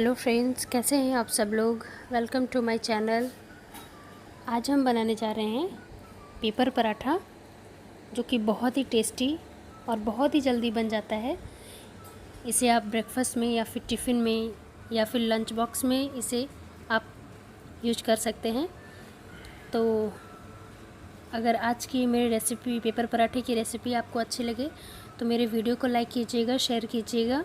Hello friends, कैसे हैं आप सब लोग। Welcome to my channel. आज हम बनाने जा रहे हैं पेपर पराठा, जो कि बहुत ही टेस्टी और बहुत ही जल्दी बन जाता है। इसे आप ब्रेकफास्ट में या फिर टिफ़िन में या फिर लंच बॉक्स में इसे आप यूज कर सकते हैं। तो अगर आज की मेरी रेसिपी पेपर पराठे की रेसिपी आपको अच्छी लगे तो मेरे वीडियो को लाइक कीजिएगा, शेयर कीजिएगा,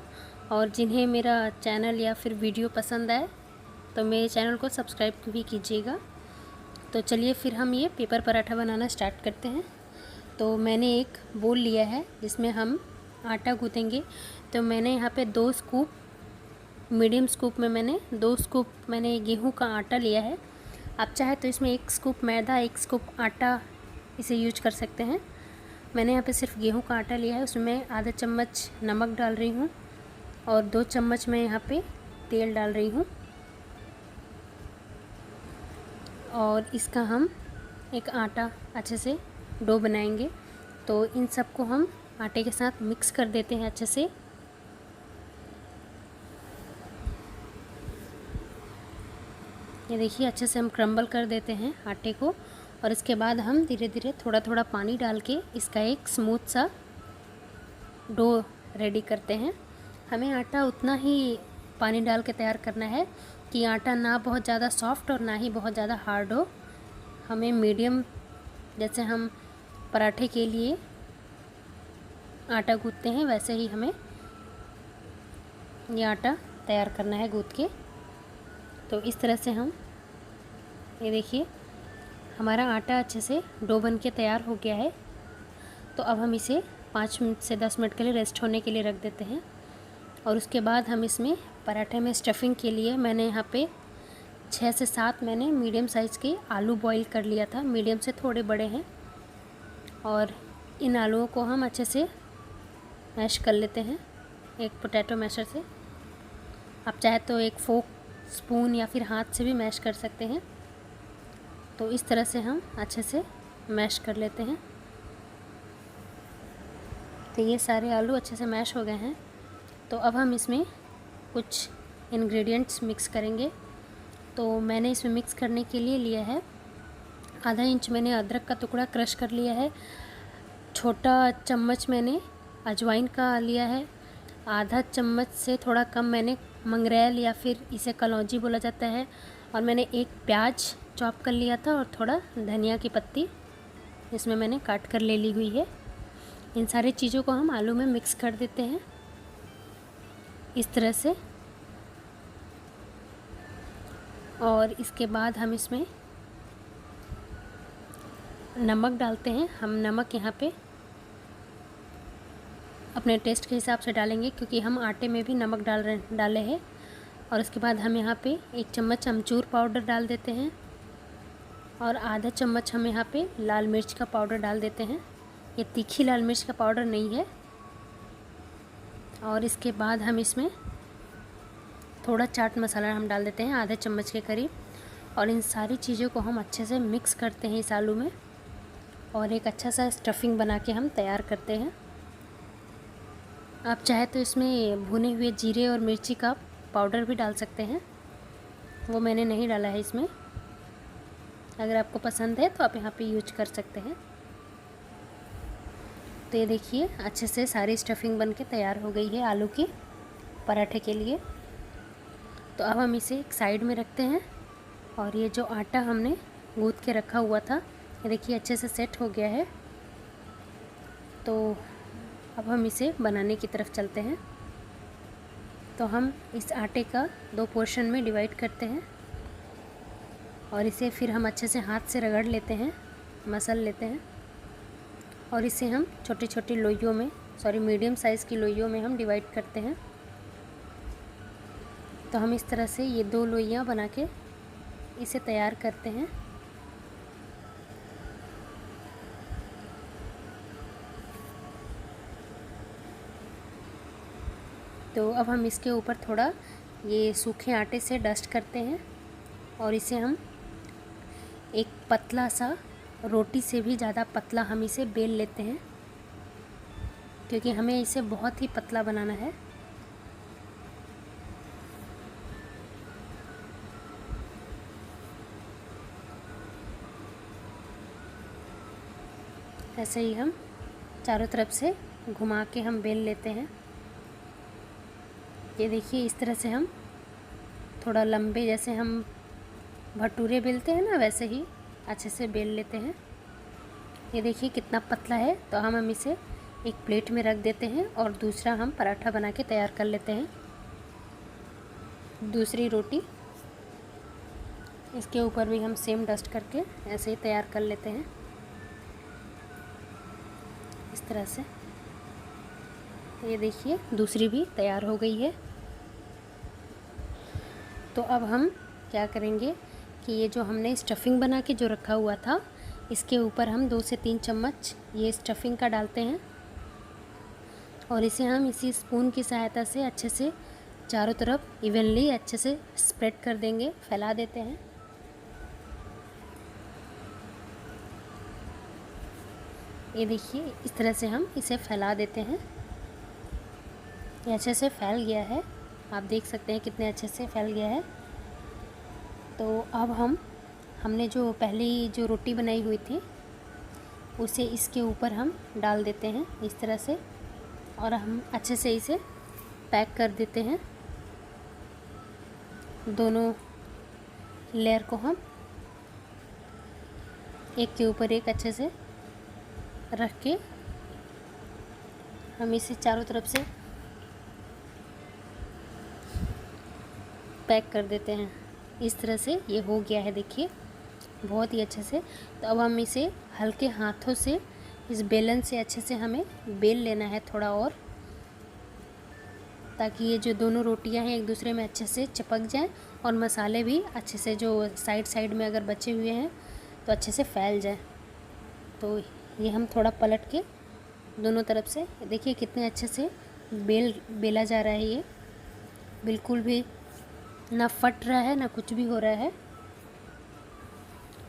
और जिन्हें मेरा चैनल या फिर वीडियो पसंद आए तो मेरे चैनल को सब्सक्राइब भी कीजिएगा। तो चलिए फिर हम ये पेपर पराठा बनाना स्टार्ट करते हैं। तो मैंने एक बोल लिया है जिसमें हम आटा गूँथेंगे। तो मैंने यहाँ पे 2 स्कूप, मीडियम स्कूप में मैंने 2 स्कूप मैंने गेहूं का आटा लिया है। आप चाहे तो इसमें 1 स्कूप मैदा, 1 स्कूप आटा इसे यूज कर सकते हैं। मैंने यहाँ पे सिर्फ गेहूं का आटा लिया है। उसमें आधा चम्मच नमक डाल रही हूँ और 2 चम्मच मैं यहाँ पे तेल डाल रही हूँ। और इसका हम एक आटा अच्छे से डो बनाएंगे। तो इन सबको हम आटे के साथ मिक्स कर देते हैं अच्छे से। ये देखिए, अच्छे से हम क्रम्बल कर देते हैं आटे को, और इसके बाद हम धीरे धीरे थोड़ा थोड़ा पानी डाल के इसका एक स्मूथ सा डो रेडी करते हैं। हमें आटा उतना ही पानी डाल के तैयार करना है कि आटा ना बहुत ज़्यादा सॉफ्ट और ना ही बहुत ज़्यादा हार्ड हो। हमें मीडियम, जैसे हम पराठे के लिए आटा गूँथते हैं वैसे ही हमें ये आटा तैयार करना है गूँथ के। तो इस तरह से हम, ये देखिए हमारा आटा अच्छे से डो बन के तैयार हो गया है। तो अब हम इसे 5 मिनट से 10 मिनट के लिए रेस्ट होने के लिए रख देते हैं। और उसके बाद हम इसमें पराठे में स्टफिंग के लिए मैंने यहाँ पे 6 से 7 मैंने मीडियम साइज़ के आलू बॉईल कर लिया था। मीडियम से थोड़े बड़े हैं, और इन आलूओं को हम अच्छे से मैश कर लेते हैं एक पोटैटो मैशर से। आप चाहे तो एक फोक, स्पून या फिर हाथ से भी मैश कर सकते हैं। तो इस तरह से हम अच्छे से मैश कर लेते हैं। तो ये सारे आलू अच्छे से मैश हो गए हैं। तो अब हम इसमें कुछ इंग्रेडिएंट्स मिक्स करेंगे। तो मैंने इसमें मिक्स करने के लिए लिया है आधा इंच मैंने अदरक का टुकड़ा क्रश कर लिया है। छोटा चम्मच मैंने अजवाइन का लिया है। आधा चम्मच से थोड़ा कम मैंने मंगरेल या फिर इसे कलौंजी बोला जाता है। और मैंने एक प्याज चॉप कर लिया था, और थोड़ा धनिया की पत्ती इसमें मैंने काट कर ले ली हुई है। इन सारी चीज़ों को हम आलू में मिक्स कर देते हैं इस तरह से। और इसके बाद हम इसमें नमक डालते हैं। हम नमक यहाँ पे अपने टेस्ट के हिसाब से डालेंगे, क्योंकि हम आटे में भी नमक डाले हैं। और उसके बाद हम यहाँ पे 1 चम्मच अमचूर पाउडर डाल देते हैं, और आधा चम्मच हम यहाँ पे लाल मिर्च का पाउडर डाल देते हैं। ये तीखी लाल मिर्च का पाउडर नहीं है। और इसके बाद हम इसमें थोड़ा चाट मसाला हम डाल देते हैं, आधे चम्मच के करीब। और इन सारी चीज़ों को हम अच्छे से मिक्स करते हैं इस आलू में, और एक अच्छा सा स्टफिंग बना के हम तैयार करते हैं। आप चाहे तो इसमें भुने हुए जीरे और मिर्ची का पाउडर भी डाल सकते हैं, वो मैंने नहीं डाला है इसमें। अगर आपको पसंद है तो आप यहाँ पे यूज कर सकते हैं। तो ये देखिए, अच्छे से सारी स्टफिंग बन के तैयार हो गई है आलू की पराठे के लिए। तो अब हम इसे एक साइड में रखते हैं। और ये जो आटा हमने गूँथ के रखा हुआ था, ये देखिए अच्छे से सेट हो गया है। तो अब हम इसे बनाने की तरफ चलते हैं। तो हम इस आटे का 2 पोर्शन में डिवाइड करते हैं, और इसे फिर हम अच्छे से हाथ से रगड़ लेते हैं, मसल लेते हैं। और इसे हम छोटी छोटी लोइयों में, मीडियम साइज़ की लोइयों में हम डिवाइड करते हैं। तो हम इस तरह से ये 2 लोइयाँ बना के इसे तैयार करते हैं। तो अब हम इसके ऊपर थोड़ा ये सूखे आटे से डस्ट करते हैं, और इसे हम एक पतला सा, रोटी से भी ज़्यादा पतला हम इसे बेल लेते हैं, क्योंकि हमें इसे बहुत ही पतला बनाना है। ऐसे ही हम चारों तरफ से घुमा के हम बेल लेते हैं। ये देखिए इस तरह से हम थोड़ा लंबे, जैसे हम भटूरे बेलते हैं ना, वैसे ही अच्छे से बेल लेते हैं। ये देखिए कितना पतला है। तो हम इसे एक प्लेट में रख देते हैं और दूसरा हम पराठा बना के तैयार कर लेते हैं। दूसरी रोटी इसके ऊपर भी हम सेम डस्ट करके ऐसे ही तैयार कर लेते हैं, इस तरह से। ये देखिए दूसरी भी तैयार हो गई है। तो अब हम क्या करेंगे कि ये जो हमने स्टफिंग बना के जो रखा हुआ था, इसके ऊपर हम 2 से 3 चम्मच ये स्टफिंग का डालते हैं और इसे हम इसी स्पून की सहायता से अच्छे से चारों तरफ इवनली अच्छे से स्प्रेड कर देंगे, फैला देते हैं। ये देखिए इस तरह से हम इसे फैला देते हैं। ये अच्छे से फैल गया है, आप देख सकते हैं कितने अच्छे से फैल गया है। तो अब हमने जो पहली जो रोटी बनाई हुई थी उसे इसके ऊपर हम डाल देते हैं इस तरह से, और हम अच्छे से इसे पैक कर देते हैं। दोनों लेयर को हम एक के ऊपर एक अच्छे से रख के हम इसे चारों तरफ से पैक कर देते हैं। इस तरह से ये हो गया है, देखिए बहुत ही अच्छे से। तो अब हम इसे हल्के हाथों से इस बेलन से अच्छे से हमें बेल लेना है थोड़ा और, ताकि ये जो दोनों रोटियां हैं एक दूसरे में अच्छे से चिपक जाएं और मसाले भी अच्छे से जो साइड में अगर बचे हुए हैं तो अच्छे से फैल जाए। तो ये हम थोड़ा पलट के दोनों तरफ से देखिए कितने अच्छे से बेला जा रहा है। ये बिल्कुल भी ना फट रहा है ना कुछ भी हो रहा है।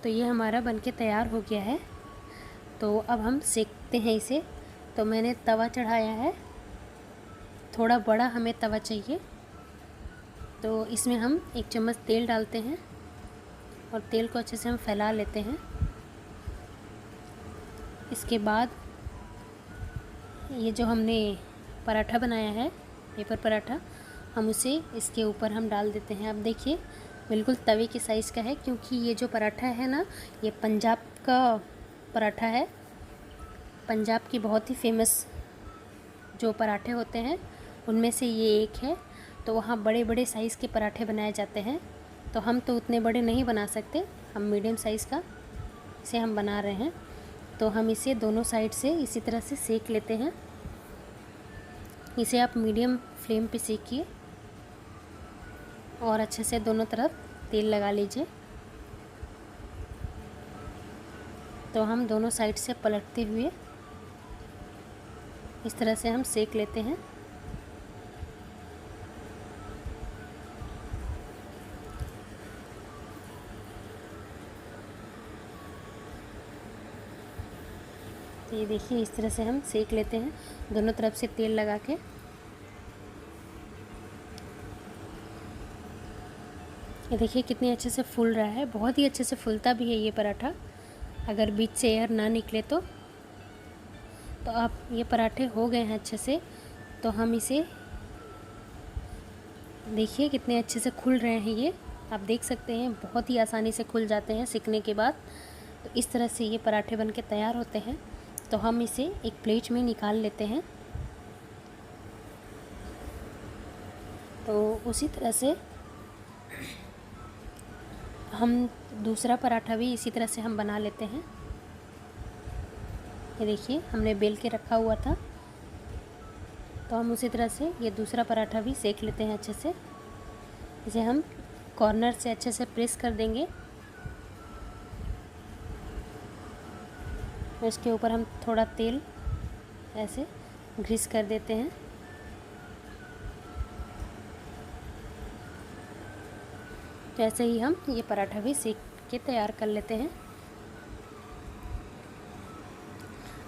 तो ये हमारा बनके तैयार हो गया है। तो अब हम सेकते हैं इसे। तो मैंने तवा चढ़ाया है, थोड़ा बड़ा हमें तवा चाहिए। तो इसमें हम 1 चम्मच तेल डालते हैं और तेल को अच्छे से हम फैला लेते हैं। इसके बाद ये जो हमने पराठा बनाया है, पेपर पराठा, हम उसे इसके ऊपर हम डाल देते हैं। अब देखिए बिल्कुल तवे के साइज़ का है, क्योंकि ये जो पराठा है ना, ये पंजाब का पराठा है। पंजाब की बहुत ही फेमस जो पराठे होते हैं उनमें से ये एक है। तो वहाँ बड़े बड़े साइज़ के पराठे बनाए जाते हैं। तो हम तो उतने बड़े नहीं बना सकते, हम मीडियम साइज़ का इसे हम बना रहे हैं। तो हम इसे दोनों साइड से इसी तरह से सेक लेते हैं। इसे आप मीडियम फ्लेम पे सेकिए और अच्छे से दोनों तरफ तेल लगा लीजिए। तो हम दोनों साइड से पलटते हुए इस तरह से हम सेक लेते हैं। तो ये देखिए इस तरह से हम सेक लेते हैं दोनों तरफ से तेल लगा के। ये देखिए कितने अच्छे से फूल रहा है, बहुत ही अच्छे से फूलता भी है ये पराठा, अगर बीच से एयर ना निकले तो। अब ये पराठे हो गए हैं अच्छे से। तो हम इसे देखिए कितने अच्छे से खुल रहे हैं, ये आप देख सकते हैं बहुत ही आसानी से खुल जाते हैं सिकने के बाद। तो इस तरह से ये पराठे बनके तैयार होते हैं। तो हम इसे एक प्लेट में निकाल लेते हैं। तो उसी तरह से हम दूसरा पराठा भी इसी तरह से हम बना लेते हैं। ये देखिए हमने बेल के रखा हुआ था। तो हम उसी तरह से ये दूसरा पराठा भी सेक लेते हैं अच्छे से। इसे हम कॉर्नर से अच्छे से प्रेस कर देंगे। इसके ऊपर हम थोड़ा तेल ऐसे ग्रीस कर देते हैं। तो ऐसे ही हम ये पराठा भी सेक के तैयार कर लेते हैं।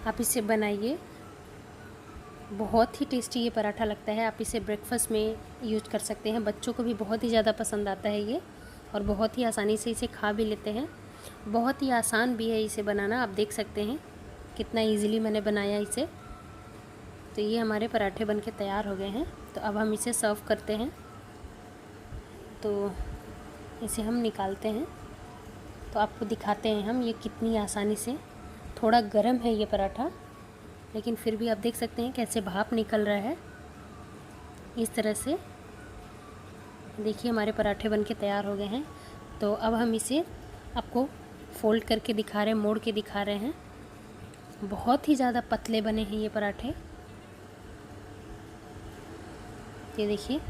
आप इसे बनाइए, बहुत ही टेस्टी ये पराठा लगता है। आप इसे ब्रेकफास्ट में यूज कर सकते हैं, बच्चों को भी बहुत ही ज़्यादा पसंद आता है ये, और बहुत ही आसानी से इसे खा भी लेते हैं। बहुत ही आसान भी है इसे बनाना, आप देख सकते हैं कितना इजीली मैंने बनाया इसे। तो ये हमारे पराठे बनके तैयार हो गए हैं। तो अब हम इसे सर्व करते हैं। तो इसे हम निकालते हैं। तो आपको दिखाते हैं हम ये कितनी आसानी से। थोड़ा गर्म है ये पराठा, लेकिन फिर भी आप देख सकते हैं कैसे भाप निकल रहा है। इस तरह से देखिए हमारे पराठे बनके तैयार हो गए हैं। तो अब हम इसे आपको फोल्ड करके दिखा रहे हैं, मोड़ के दिखा रहे हैं। बहुत ही ज़्यादा पतले बने हैं ये पराठे। ये देखिए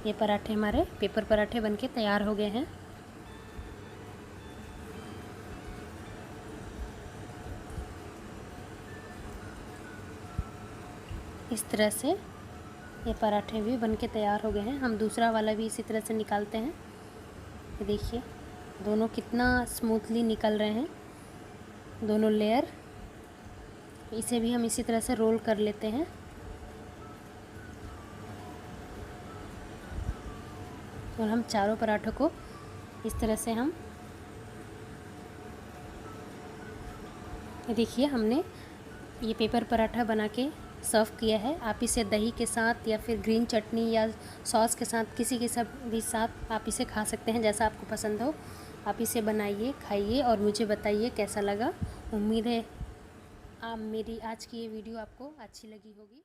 ये पराठे हमारे पेपर पराठे बनके तैयार हो गए हैं। इस तरह से ये पराठे भी बनके तैयार हो गए हैं। हम दूसरा वाला भी इसी तरह से निकालते हैं। ये देखिए दोनों कितना स्मूथली निकल रहे हैं, दोनों लेयर। इसे भी हम इसी तरह से रोल कर लेते हैं। और हम चारों पराठों को इस तरह से हम देखिए हमने ये पेपर पराठा बना के सर्व किया है। आप इसे दही के साथ या फिर ग्रीन चटनी या सॉस के साथ, किसी के सब भी साथ आप इसे खा सकते हैं, जैसा आपको पसंद हो। आप इसे बनाइए, खाइए और मुझे बताइए कैसा लगा। उम्मीद है आप मेरी आज की ये वीडियो आपको अच्छी लगी होगी।